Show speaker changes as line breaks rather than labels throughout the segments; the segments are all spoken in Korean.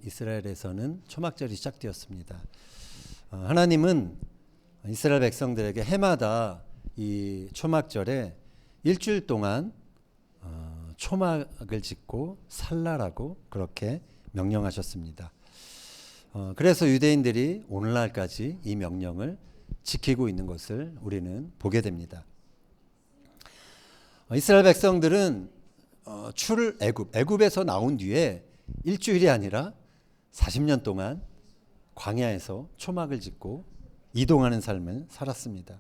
이스라엘에서는 초막절이 시작되었습니다. 하나님은 이스라엘 백성들에게 해마다 이 초막절에 일주일 동안 초막을 짓고 살라라고 그렇게 명령하셨습니다. 그래서 유대인들이 오늘날까지 이 명령을 지키고 있는 것을 우리는 보게 됩니다. 이스라엘 백성들은 애굽에서 나온 뒤에 일주일이 아니라 40년 동안 광야에서 초막을 짓고 이동하는 삶을 살았습니다.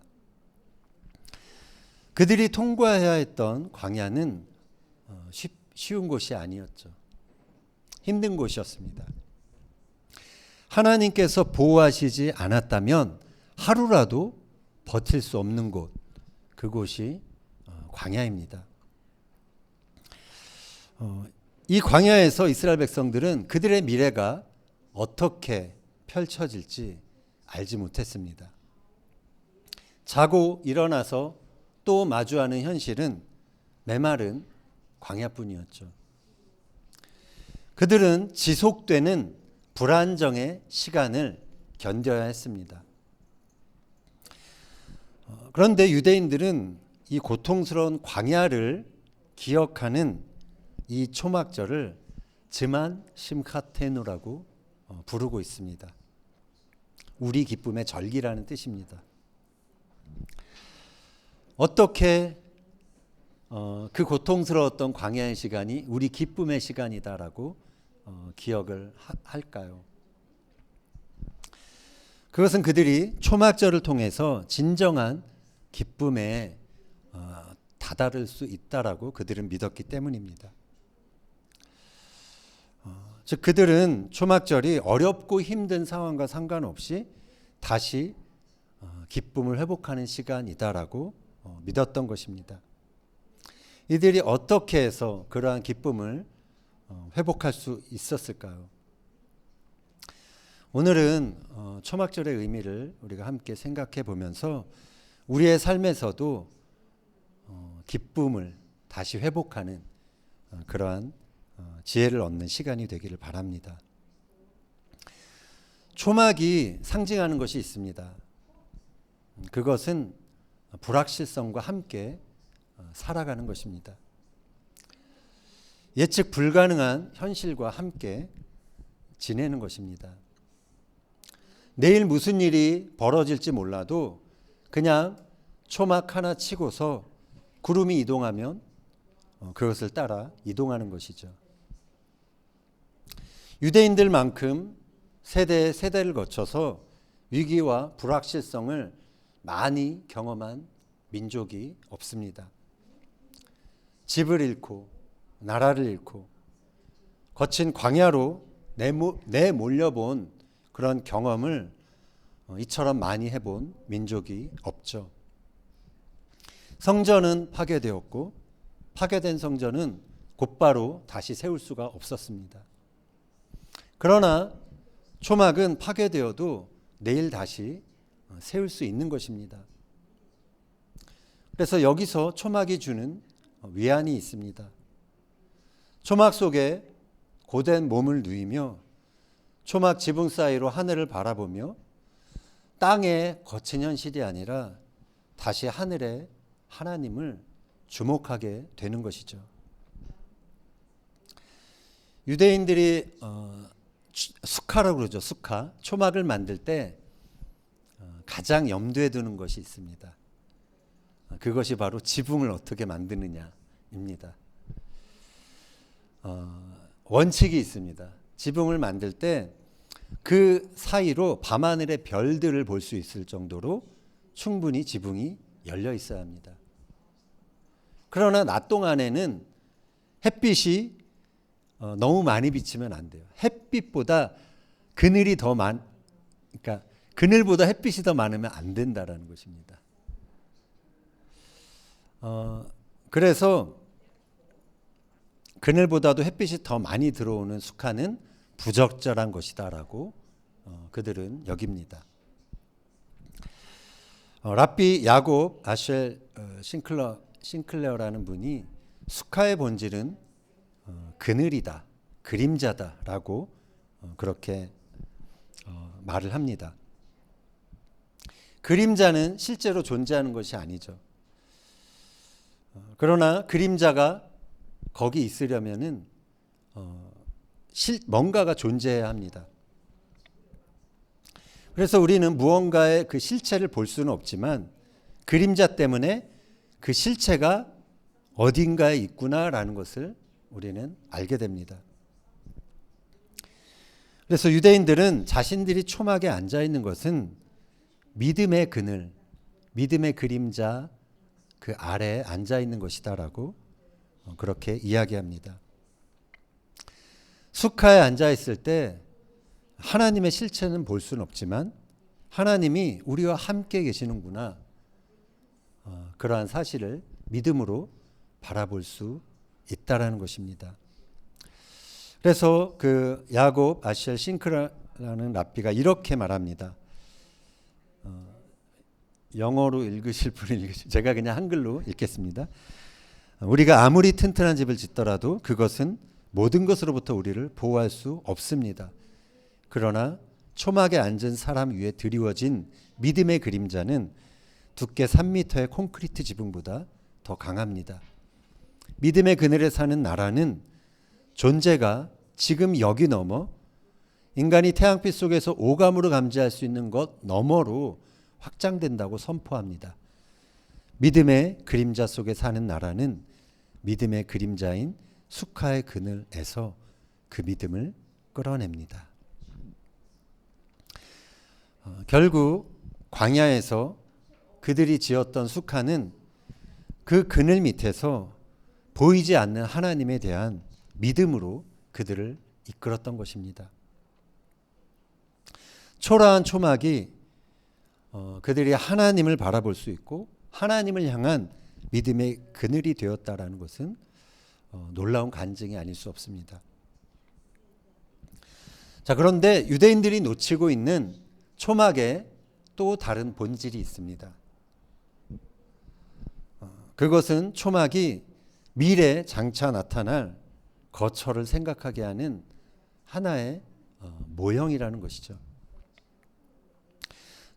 그들이 통과해야 했던 광야는 쉬운 곳이 아니었죠. 힘든 곳이었습니다. 하나님께서 보호하시지 않았다면 하루라도 버틸 수 없는 곳, 그곳이 광야입니다. 이 광야에서 이스라엘 백성들은 그들의 미래가 어떻게 펼쳐질지 알지 못했습니다. 자고 일어나서 또 마주하는 현실은 메마른 광야뿐이었죠. 그들은 지속되는 불안정의 시간을 견뎌야 했습니다. 그런데 유대인들은 이 고통스러운 광야를 기억하는 이 초막절을 즈만 심카테누라고 부르고 있습니다. 우리 기쁨의 절기라는 뜻입니다. 어떻게 그 고통스러웠던 광야의 시간이 우리 기쁨의 시간이다라고 기억을 할까요? 그것은 그들이 초막절을 통해서 진정한 기쁨에 다다를 수 있다라고 그들은 믿었기 때문입니다. 즉 그들은 초막절이 어렵고 힘든 상황과 상관없이 다시 기쁨을 회복하는 시간이다라고 믿었던 것입니다. 이들이 어떻게 해서 그러한 기쁨을 회복할 수 있었을까요? 오늘은 초막절의 의미를 우리가 함께 생각해 보면서 우리의 삶에서도 기쁨을 다시 회복하는 그러한 지혜를 얻는 시간이 되기를 바랍니다. 초막이 상징하는 것이 있습니다. 그것은 불확실성과 함께 살아가는 것입니다. 예측 불가능한 현실과 함께 지내는 것입니다. 내일 무슨 일이 벌어질지 몰라도 그냥 초막 하나 치고서 구름이 이동하면 그것을 따라 이동하는 것이죠. 유대인들만큼 세대를 거쳐서 위기와 불확실성을 많이 경험한 민족이 없습니다. 집을 잃고 나라를 잃고 거친 광야로 내몰려본 그런 경험을 이처럼 많이 해본 민족이 없죠. 성전은 파괴되었고 파괴된 성전은 곧바로 다시 세울 수가 없었습니다. 그러나 초막은 파괴되어도 내일 다시 세울 수 있는 것입니다. 그래서 여기서 초막이 주는 위안이 있습니다. 초막 속에 고된 몸을 누이며 초막 지붕 사이로 하늘을 바라보며 땅의 거친 현실이 아니라 다시 하늘의 하나님을 주목하게 되는 것이죠. 유대인들이 수카라고 그러죠. 수카. 초막을 만들 때 가장 염두에 두는 것이 있습니다. 그것이 바로 지붕을 어떻게 만드느냐입니다. 원칙이 있습니다. 지붕을 만들 때 그 사이로 밤하늘의 별들을 볼 수 있을 정도로 충분히 지붕이 열려 있어야 합니다. 그러나 낮 동안에는 햇빛이 너무 많이 비치면 안 돼요. 햇빛보다 그늘이 그러니까 그늘보다 햇빛이 더 많으면 안 된다라는 것입니다. 그래서 그늘보다도 햇빛이 더 많이 들어오는 수카는 부적절한 것이다라고 그들은 여깁니다. 랍비 야곱 아쉘 싱클레어라는 분이 수카의 본질은 그늘이다, 그림자다라고 그렇게 말을 합니다. 그림자는 실제로 존재하는 것이 아니죠. 그러나 그림자가 거기 있으려면은 뭔가가 존재해야 합니다. 그래서 우리는 무언가의 그 실체를 볼 수는 없지만 그림자 때문에 그 실체가 어딘가에 있구나라는 것을 우리는 알게 됩니다. 그래서 유대인들은 자신들이 초막에 앉아 있는 것은 믿음의 그늘, 믿음의 그림자 그 아래에 앉아 있는 것이다라고 그렇게 이야기합니다. 수카에 앉아 있을 때 하나님의 실체는 볼 수는 없지만 하나님이 우리와 함께 계시는구나. 그러한 사실을 믿음으로 바라볼 수 있다라는 것입니다. 그래서 그 야곱 아시엘 싱크라는 랍비가 이렇게 말합니다. 영어로 읽으실 분은 읽으시죠. 제가 그냥 한글로 읽겠습니다. 우리가 아무리 튼튼한 집을 짓더라도 그것은 모든 것으로부터 우리를 보호할 수 없습니다. 그러나 초막에 앉은 사람 위에 드리워진 믿음의 그림자는 두께 3m의 콘크리트 지붕보다 더 강합니다. 믿음의 그늘에 사는 나라는 존재가 지금 여기 넘어 인간이 태양빛 속에서 오감으로 감지할 수 있는 것 너머로 확장된다고 선포합니다. 믿음의 그림자 속에 사는 나라는 믿음의 그림자인 수카의 그늘에서 그 믿음을 끌어냅니다. 결국 광야에서 그들이 지었던 수카는 그 그늘 밑에서 보이지 않는 하나님에 대한 믿음으로 그들을 이끌었던 것입니다. 초라한 초막이 그들이 하나님을 바라볼 수 있고 하나님을 향한 믿음의 그늘이 되었다라는 것은 놀라운 간증이 아닐 수 없습니다. 자, 그런데 유대인들이 놓치고 있는 초막에 또 다른 본질이 있습니다. 그것은 초막이 미래에 장차 나타날 거처를 생각하게 하는 하나의 모형이라는 것이죠.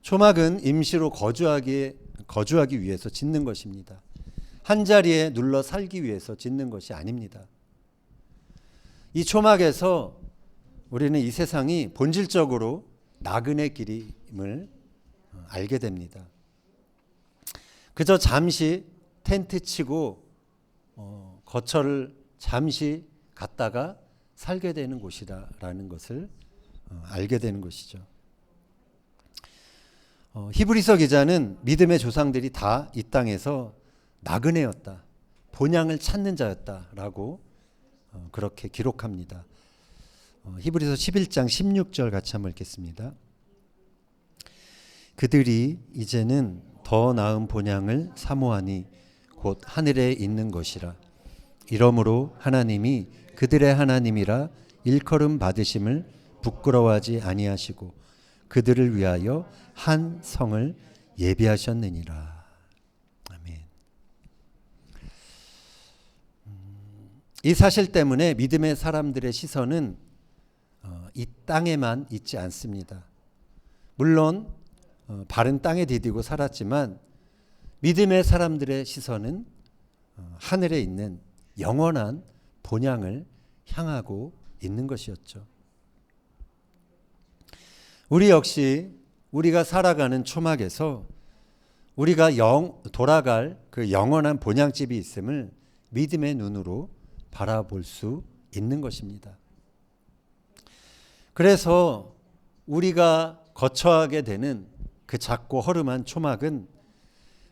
초막은 임시로 거주하기 위해서 짓는 것입니다. 한 자리에 눌러 살기 위해서 짓는 것이 아닙니다. 이 초막에서 우리는 이 세상이 본질적으로 나그네 길임을 알게 됩니다. 그저 잠시 텐트 치고 거처를 잠시 갔다가 살게 되는 곳이라는 것을 알게 되는 것이죠. 히브리서 기자는 믿음의 조상들이 다 이 땅에서 나그네였다, 본향을 찾는 자였다라고 그렇게 기록합니다. 히브리서 11장 16절 같이 한번 읽겠습니다. 그들이 이제는 더 나은 본향을 사모하니 곧 하늘에 있는 것이라. 이러므로 하나님이 그들의 하나님이라 일컬음 받으심을 부끄러워하지 아니하시고 그들을 위하여 한 성을 예비하셨느니라. 아멘. 이 사실 때문에 믿음의 사람들의 시선은 이 땅에만 있지 않습니다. 물론 바른 땅에 디디고 살았지만 믿음의 사람들의 시선은 하늘에 있는 영원한 본향을 향하고 있는 것이었죠. 우리 역시 우리가 살아가는 초막에서 우리가 돌아갈 그 영원한 본향집이 있음을 믿음의 눈으로 바라볼 수 있는 것입니다. 그래서 우리가 거처하게 되는 그 작고 허름한 초막은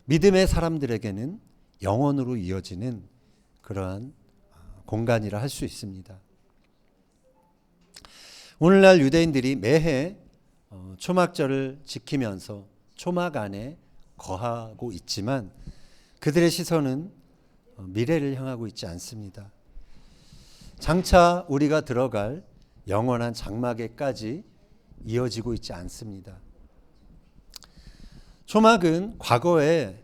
믿음의 사람들에게는 영원으로 이어지는 그러한 공간이라 할 수 있습니다. 오늘날 유대인들이 매해 초막절을 지키면서 초막 안에 거하고 있지만 그들의 시선은 미래를 향하고 있지 않습니다. 장차 우리가 들어갈 영원한 장막에까지 이어지고 있지 않습니다. 초막은 과거에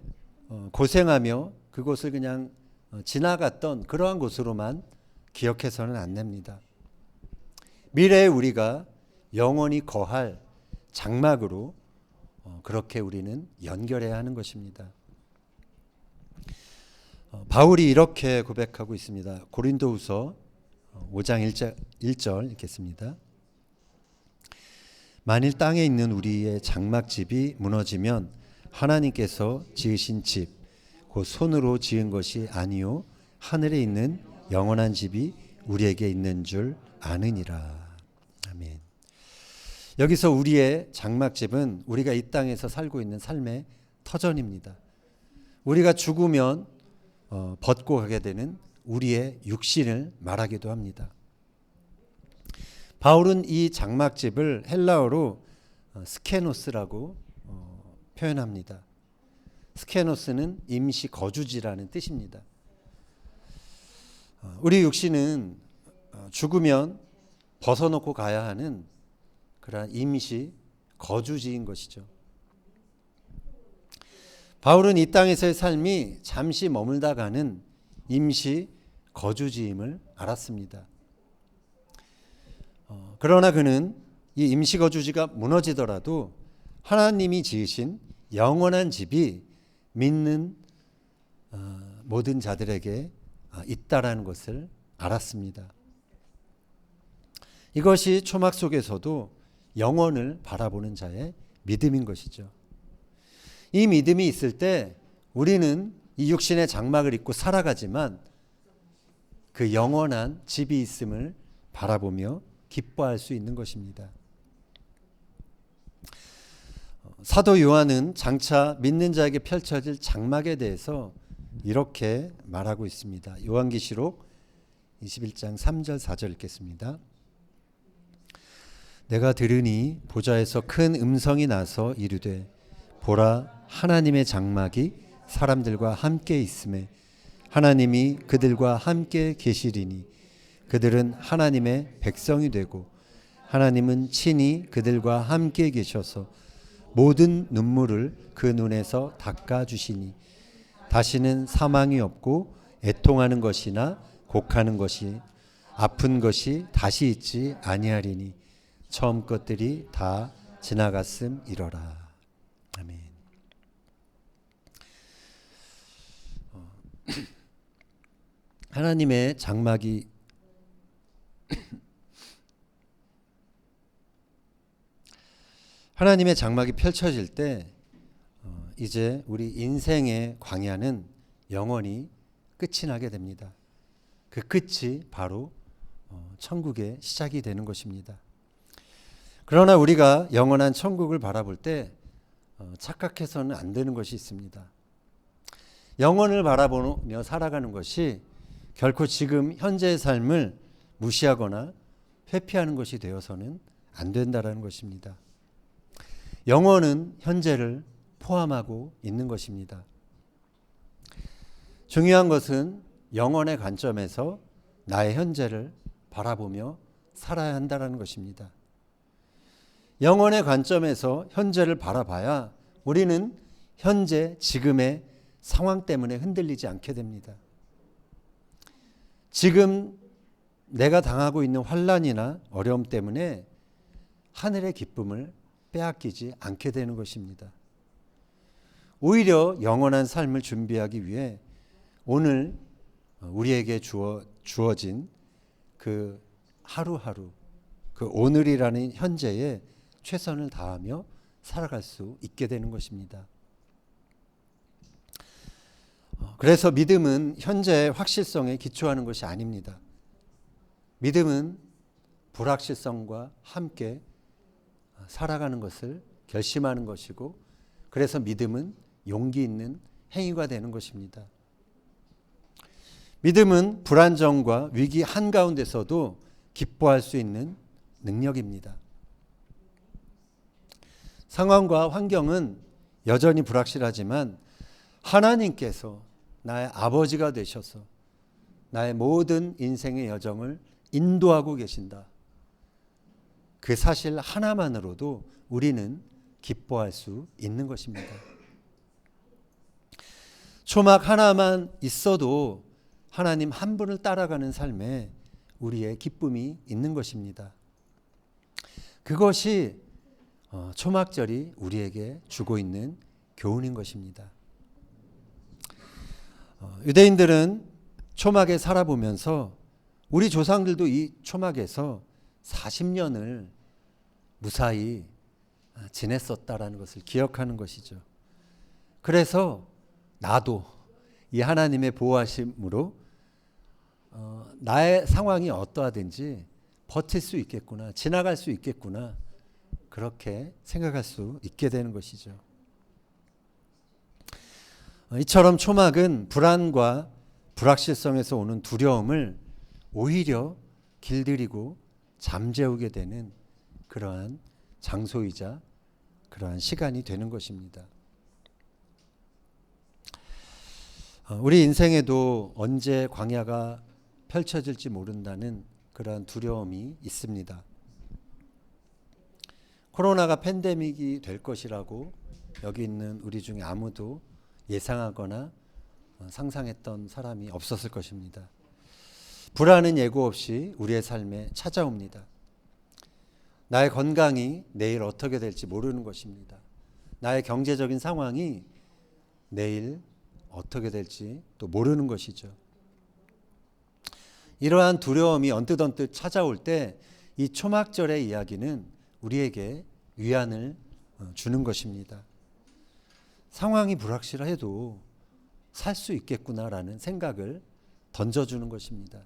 고생하며 그곳을 그냥 지나갔던 그러한 곳으로만 기억해서는 안 됩니다. 미래에 우리가 영원히 거할 장막으로 그렇게 우리는 연결해야 하는 것입니다. 바울이 이렇게 고백하고 있습니다. 고린도후서 5장 1절 읽겠습니다. 만일 땅에 있는 우리의 장막집이 무너지면 하나님께서 지으신 집, 곧 손으로 지은 것이 아니요 하늘에 있는 영원한 집이 우리에게 있는 줄 아느니라. 아멘. 여기서 우리의 장막집은 우리가 이 땅에서 살고 있는 삶의 터전입니다. 우리가 죽으면 벗고 가게 되는 우리의 육신을 말하기도 합니다. 바울은 이 장막집을 헬라어로 스케노스라고 표현합니다. 스케노스는 임시 거주지라는 뜻입니다. 우리 육신은 죽으면 벗어놓고 가야 하는 그러한 임시 거주지인 것이죠. 바울은 이 땅에서의 삶이 잠시 머물다 가는 임시 거주지임을 알았습니다. 그러나 그는 이 임시 거주지가 무너지더라도 하나님이 지으신 영원한 집이 믿는 모든 자들에게 있다라는 것을 알았습니다. 이것이 초막 속에서도 영원을 바라보는 자의 믿음인 것이죠. 이 믿음이 있을 때 우리는 이 육신의 장막을 입고 살아가지만 그 영원한 집이 있음을 바라보며 기뻐할 수 있는 것입니다. 사도 요한은 장차 믿는 자에게 펼쳐질 장막에 대해서 이렇게 말하고 있습니다. 요한계시록 21장 3절 4절 읽겠습니다. 내가 들으니 보좌에서 큰 음성이 나서 이르되 보라 하나님의 장막이 사람들과 함께 있음에 하나님이 그들과 함께 계시리니 그들은 하나님의 백성이 되고 하나님은 친히 그들과 함께 계셔서 모든 눈물을 그 눈에서 닦아주시니 다시는 사망이 없고 애통하는 것이나 곡하는 것이 아픈 것이 다시 있지 아니하리니 처음 것들이 다 지나갔음이러라. 아멘. 하나님의 장막이 하나님의 장막이 펼쳐질 때 이제 우리 인생의 광야는 영원히 끝이 나게 됩니다. 그 끝이 바로 천국의 시작이 되는 것입니다. 그러나 우리가 영원한 천국을 바라볼 때 착각해서는 안 되는 것이 있습니다. 영원을 바라보며 살아가는 것이 결코 지금 현재의 삶을 무시하거나 회피하는 것이 되어서는 안 된다는 것입니다. 영원은 현재를 포함하고 있는 것입니다. 중요한 것은 영원의 관점에서 나의 현재를 바라보며 살아야 한다는 것입니다. 영원의 관점에서 현재를 바라봐야 우리는 현재 지금의 상황 때문에 흔들리지 않게 됩니다. 지금 내가 당하고 있는 환난이나 어려움 때문에 하늘의 기쁨을 빼앗기지 않게 되는 것입니다. 오히려 영원한 삶을 준비하기 위해 오늘 우리에게 주어진 그 하루하루 그 오늘이라는 현재에 최선을 다하며 살아갈 수 있게 되는 것입니다. 그래서 믿음은 현재의 확실성에 기초하는 것이 아닙니다. 믿음은 불확실성과 함께 살아가는 것을 결심하는 것이고 그래서 믿음은 용기 있는 행위가 되는 것입니다. 믿음은 불안정과 위기 한가운데서도 기뻐할 수 있는 능력입니다. 상황과 환경은 여전히 불확실하지만 하나님께서 나의 아버지가 되셔서 나의 모든 인생의 여정을 인도하고 계신다. 그 사실 하나만으로도 우리는 기뻐할 수 있는 것입니다. 초막 하나만 있어도 하나님 한 분을 따라가는 삶에 우리의 기쁨이 있는 것입니다. 그것이 초막절이 우리에게 주고 있는 교훈인 것입니다. 유대인들은 초막에 살아보면서 우리 조상들도 이 초막에서 40년을 무사히 지냈었다라는 것을 기억하는 것이죠. 그래서 나도 이 하나님의 보호하심으로 나의 상황이 어떠하든지 버틸 수 있겠구나, 지나갈 수 있겠구나, 그렇게 생각할 수 있게 되는 것이죠. 이처럼 초막은 불안과 불확실성에서 오는 두려움을 오히려 길들이고 잠재우게 되는 그러한 장소이자 그러한 시간이 되는 것입니다. 우리 인생에도 언제 광야가 펼쳐질지 모른다는 그러한 두려움이 있습니다. 코로나가 팬데믹이 될 것이라고 여기 있는 우리 중에 아무도 예상하거나 상상했던 사람이 없었을 것입니다. 불안은 예고 없이 우리의 삶에 찾아옵니다. 나의 건강이 내일 어떻게 될지 모르는 것입니다. 나의 경제적인 상황이 내일 어떻게 될지 또 모르는 것이죠. 이러한 두려움이 언뜻 찾아올 때 이 초막절의 이야기는 우리에게 위안을 주는 것입니다. 상황이 불확실해도 살 수 있겠구나라는 생각을 던져주는 것입니다.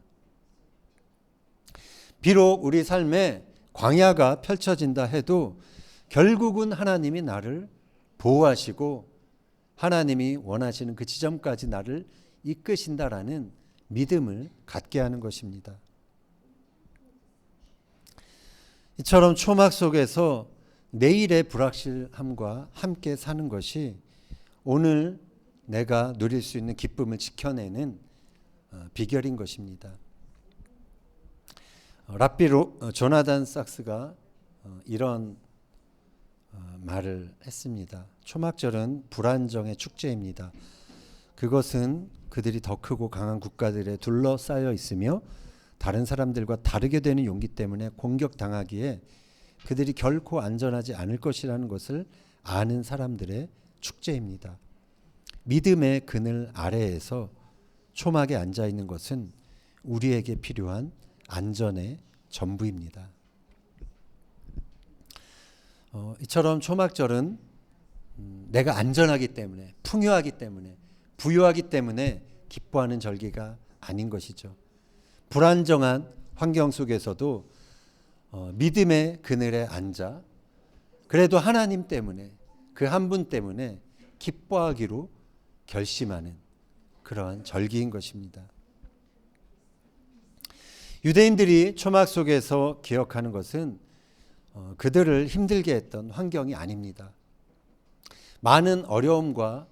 비록 우리 삶에 광야가 펼쳐진다 해도 결국은 하나님이 나를 보호하시고 하나님이 원하시는 그 지점까지 나를 이끄신다라는 믿음을 갖게 하는 것입니다. 이처럼 초막 속에서 내일의 불확실함과 함께 사는 것이 오늘 내가 누릴 수 있는 기쁨을 지켜내는 비결인 것입니다. 랍비 조나단 sak스가 이런 말을 했습니다. 초막절은 불안정의 축제입니다. 그것은 그들이 더 크고 강한 국가들에 둘러싸여 있으며 다른 사람들과 다르게 되는 용기 때문에 공격당하기에 그들이 결코 안전하지 않을 것이라는 것을 아는 사람들의 축제입니다. 믿음의 그늘 아래에서 초막에 앉아 있는 것은 우리에게 필요한 안전의 전부입니다. 이처럼 초막절은 내가 안전하기 때문에, 풍요하기 때문에, 부유하기 때문에 기뻐하는 절기가 아닌 것이죠. 불안정한 환경 속에서도 믿음의 그늘에 앉아 그래도 하나님 때문에, 그 한 분 때문에 기뻐하기로 결심하는 그러한 절기인 것입니다. 유대인들이 초막 속에서 기억하는 것은 그들을 힘들게 했던 환경이 아닙니다. 많은 어려움과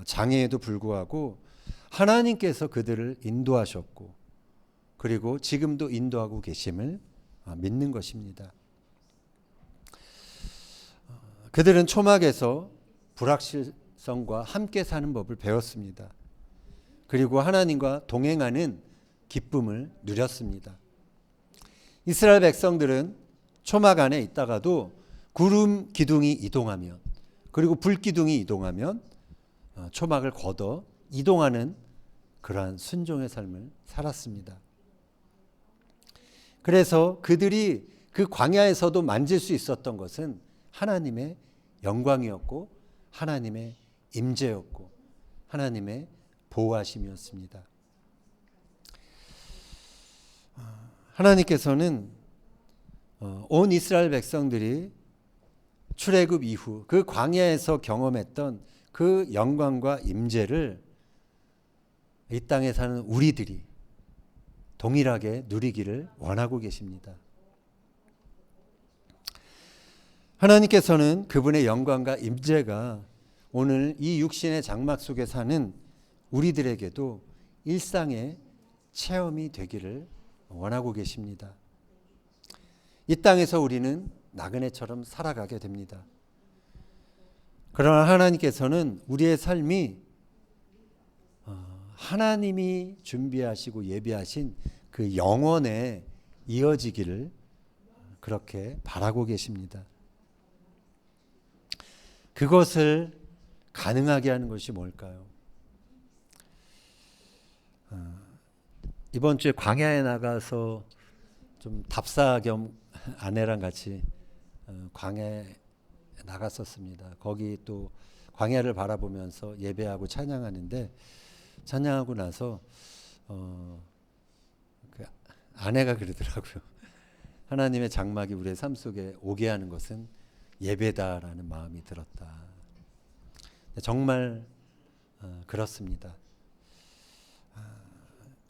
장애에도 불구하고 하나님께서 그들을 인도하셨고 그리고 지금도 인도하고 계심을 믿는 것입니다. 그들은 초막에서 불확실성과 함께 사는 법을 배웠습니다. 그리고 하나님과 동행하는 기쁨을 누렸습니다. 이스라엘 백성들은 초막 안에 있다가도 구름 기둥이 이동하면 그리고 불 기둥이 이동하면 초막을 걷어 이동하는 그러한 순종의 삶을 살았습니다. 그래서 그들이 그 광야에서도 만질 수 있었던 것은 하나님의 영광이었고 하나님의 임재였고 하나님의 보호하심이었습니다. 하나님께서는 온 이스라엘 백성들이 출애굽 이후 그 광야에서 경험했던 그 영광과 임재를 이 땅에 사는 우리들이 동일하게 누리기를 원하고 계십니다. 하나님께서는 그분의 영광과 임재가 오늘 이 육신의 장막 속에 사는 우리들에게도 일상의 체험이 되기를 원하고 계십니다. 이 땅에서 우리는 나그네처럼 살아가게 됩니다. 그러나 하나님께서는 우리의 삶이 하나님이 준비하시고 예비하신 그 영원에 이어지기를 그렇게 바라고 계십니다. 그것을 가능하게 하는 것이 뭘까요? 이번 주에 광야에 나가서 좀 답사 겸 아내랑 같이 광야에 나갔었습니다. 거기 또 광야를 바라보면서 예배하고 찬양하는데, 찬양하고 나서 그 아내가 그러더라고요. 하나님의 장막이 우리의 삶 속에 오게 하는 것은 예배다라는 마음이 들었다. 정말 그렇습니다.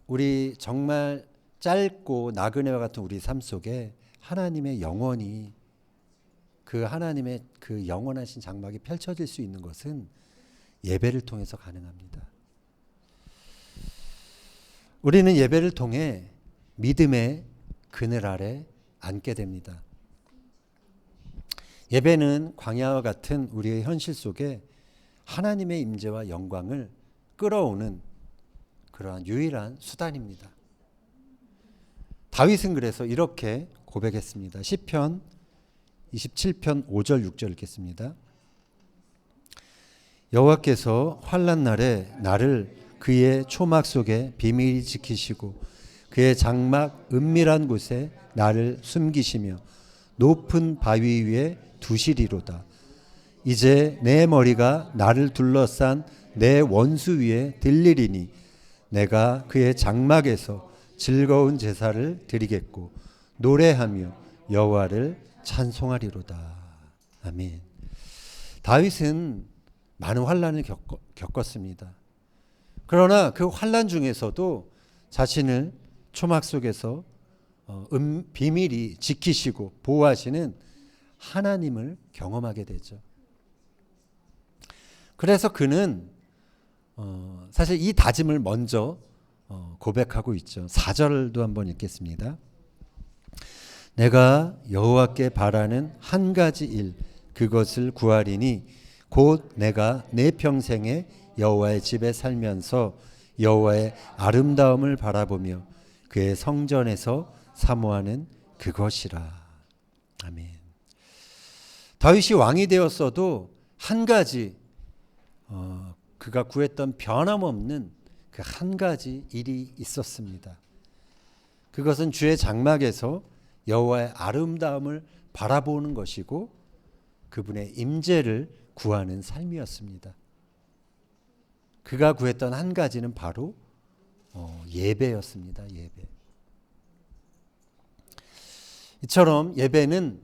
우리 정말 짧고 나그네와 같은 우리 삶 속에 하나님의 영원히 그 하나님의 그 영원하신 장막이 펼쳐질 수 있는 것은 예배를 통해서 가능합니다. 우리는 예배를 통해 믿음의 그늘 아래 앉게 됩니다. 예배는 광야와 같은 우리의 현실 속에 하나님의 임재와 영광을 끌어오는 그러한 유일한 수단입니다. 다윗은 그래서 이렇게 고백했습니다. 시편 27편 5절 6절 읽겠습니다. 여호와께서 환난 날에 나를 그의 초막 속에 비밀히 지키시고 그의 장막 은밀한 곳에 나를 숨기시며 높은 바위 위에 두시리로다. 이제 내 머리가 나를 둘러싼 내 원수 위에 들리리니 내가 그의 장막에서 즐거운 제사를 드리겠고 노래하며 여호와를 찬송하리로다. 아멘. 다윗은 많은 환난을 겪었습니다. 그러나 그 환난 중에서도 자신을 초막 속에서 비밀히 지키시고 보호하시는 하나님을 경험하게 되죠. 그래서 그는 사실 이 다짐을 먼저 고백하고 있죠. 4절도 한번 읽겠습니다. 내가 여호와께 바라는 한 가지 일 그것을 구하리니 곧 내가 내 평생에 여호와의 집에 살면서 여호와의 아름다움을 바라보며 그의 성전에서 사모하는 그것이라. 아멘. 다윗이 왕이 되었어도 한 가지 그가 구했던 변함없는 그 한 가지 일이 있었습니다. 그것은 주의 장막에서 여호와의 아름다움을 바라보는 것이고 그분의 임재를 구하는 삶이었습니다. 그가 구했던 한 가지는 바로 예배였습니다. 예배. 이처럼 예배는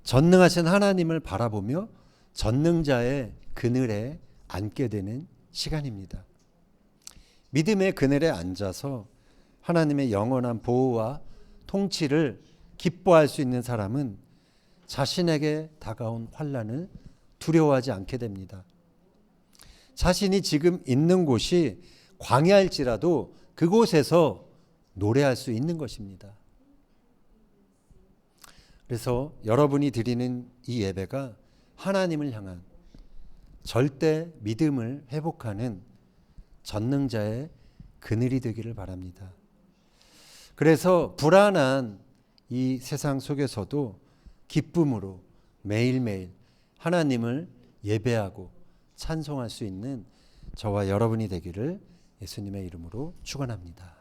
전능하신 하나님을 바라보며 전능자의 그늘에 앉게 되는 시간입니다. 믿음의 그늘에 앉아서 하나님의 영원한 보호와 통치를 기뻐할 수 있는 사람은 자신에게 다가온 환난을 두려워하지 않게 됩니다. 자신이 지금 있는 곳이 광야일지라도 그곳에서 노래할 수 있는 것입니다. 그래서 여러분이 드리는 이 예배가 하나님을 향한 절대 믿음을 회복하는 전능자의 그늘이 되기를 바랍니다. 그래서 불안한 이 세상 속에서도 기쁨으로 매일매일 하나님을 예배하고 찬송할 수 있는 저와 여러분이 되기를 예수님의 이름으로 축원합니다.